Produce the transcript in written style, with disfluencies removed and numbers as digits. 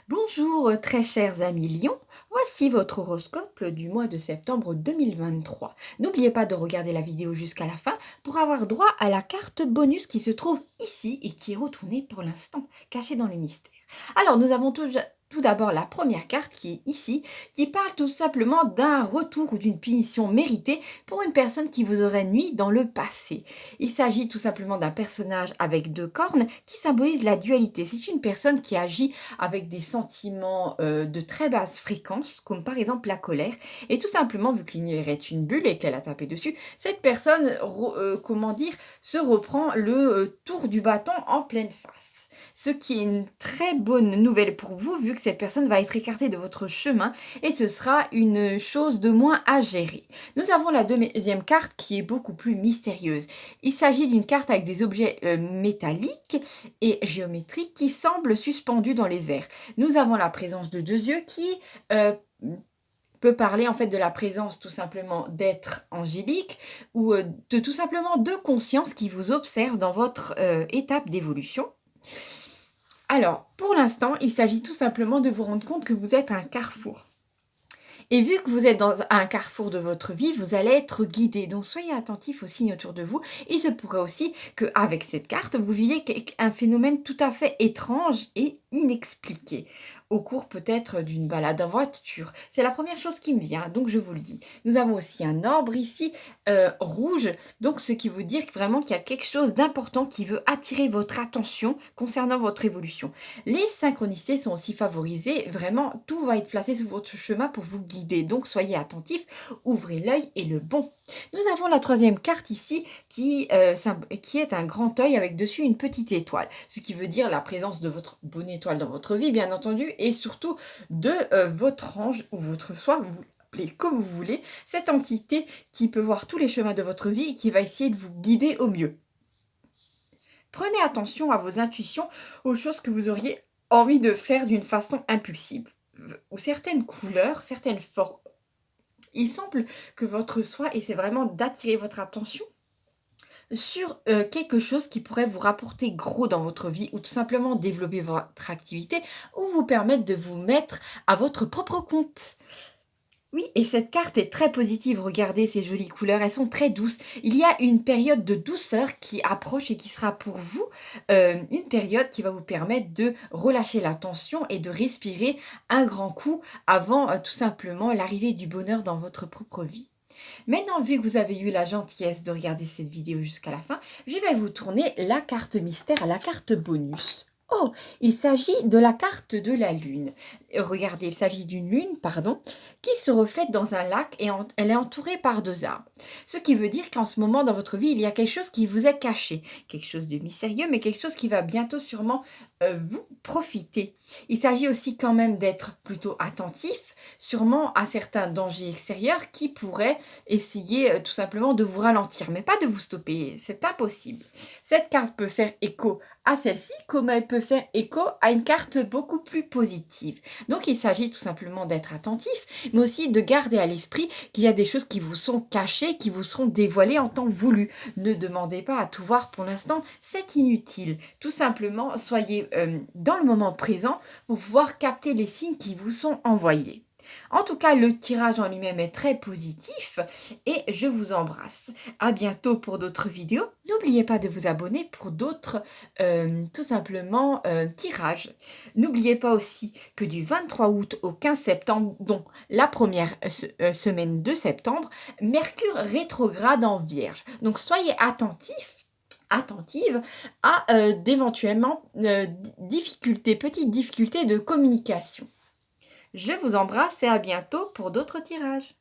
Bonjour, très chers amis Lion, voici votre horoscope du mois de septembre 2023. N'oubliez pas de regarder la vidéo jusqu'à la fin pour avoir droit à la carte bonus qui se trouve ici et qui est retournée pour l'instant, cachée dans le mystère. Alors, nous avons tout d'abord la première carte qui est ici, qui parle tout simplement d'un retour ou d'une punition méritée pour une personne qui vous aurait nui dans le passé. Il s'agit tout simplement d'un personnage avec deux cornes qui symbolise la dualité. C'est une personne qui agit avec des sentiments de très basse fréquence, comme par exemple la colère. Et tout simplement, vu que l'univers est une bulle et qu'elle a tapé dessus, cette personne, comment dire, se reprend le tour du bâton en pleine face. Ce qui est une très bonne nouvelle pour vous, vu que cette personne va être écartée de votre chemin et ce sera une chose de moins à gérer. Nous avons la deuxième carte qui est beaucoup plus mystérieuse. Il s'agit d'une carte avec des objets métalliques et géométriques qui semblent suspendus dans les airs. Nous avons la présence de deux yeux qui peut parler en fait de la présence tout simplement d'êtres angéliques ou de tout simplement de conscience qui vous observe dans votre étape d'évolution. Alors, pour l'instant, il s'agit tout simplement de vous rendre compte que vous êtes à un carrefour. Et vu que vous êtes dans un carrefour de votre vie, vous allez être guidé. Donc soyez attentifs aux signes autour de vous. Il se pourrait aussi qu'avec cette carte, vous viviez un phénomène tout à fait étrange et inexpliqué, au cours peut-être d'une balade en voiture. C'est la première chose qui me vient, donc je vous le dis. Nous avons aussi un arbre ici, rouge, donc ce qui veut dire vraiment qu'il y a quelque chose d'important qui veut attirer votre attention concernant votre évolution. Les synchronicités sont aussi favorisées, vraiment tout va être placé sur votre chemin pour vous guider, donc soyez attentifs, ouvrez l'œil et le bon. Nous avons la troisième carte ici qui est un grand œil avec dessus une petite étoile, ce qui veut dire la présence de votre bonne étoile dans votre vie bien entendu et surtout de votre ange ou votre soi, vous l'appelez comme vous voulez, cette entité qui peut voir tous les chemins de votre vie et qui va essayer de vous guider au mieux. Prenez attention à vos intuitions, aux choses que vous auriez envie de faire d'une façon impulsive, ou certaines couleurs, certaines formes. Il semble que votre soi essaie vraiment d'attirer votre attention sur quelque chose qui pourrait vous rapporter gros dans votre vie ou tout simplement développer votre activité ou vous permettre de vous mettre à votre propre compte. Oui, et cette carte est très positive. Regardez ces jolies couleurs, elles sont très douces. Il y a une période de douceur qui approche et qui sera pour vous une période qui va vous permettre de relâcher la tension et de respirer un grand coup avant tout simplement l'arrivée du bonheur dans votre propre vie. Maintenant, vu que vous avez eu la gentillesse de regarder cette vidéo jusqu'à la fin, je vais vous tourner la carte mystère, la carte bonus. Oh, il s'agit de la carte de la lune. Regardez, il s'agit d'une lune, pardon, qui se reflète dans un lac et elle est entourée par deux arbres. Ce qui veut dire qu'en ce moment dans votre vie, il y a quelque chose qui vous est caché, quelque chose de mystérieux, mais quelque chose qui va bientôt sûrement vous profiter. Il s'agit aussi quand même d'être plutôt attentif, sûrement à certains dangers extérieurs qui pourraient essayer tout simplement de vous ralentir, mais pas de vous stopper, c'est impossible. Cette carte peut faire écho à celle-ci, comme elle peut faire écho à une carte beaucoup plus positive. Donc il s'agit tout simplement d'être attentif, mais aussi de garder à l'esprit qu'il y a des choses qui vous sont cachées, qui vous seront dévoilées en temps voulu. Ne demandez pas à tout voir pour l'instant, c'est inutile. Tout simplement, soyez dans le moment présent pour pouvoir capter les signes qui vous sont envoyés. En tout cas, le tirage en lui-même est très positif et je vous embrasse. À bientôt pour d'autres vidéos. N'oubliez pas de vous abonner pour d'autres, tout simplement, tirages. N'oubliez pas aussi que du 23 août au 15 septembre, dont la première semaine de septembre, Mercure rétrograde en Vierge. Donc soyez attentifs attentive à d'éventuellement petites difficultés de communication. Je vous embrasse et à bientôt pour d'autres tirages.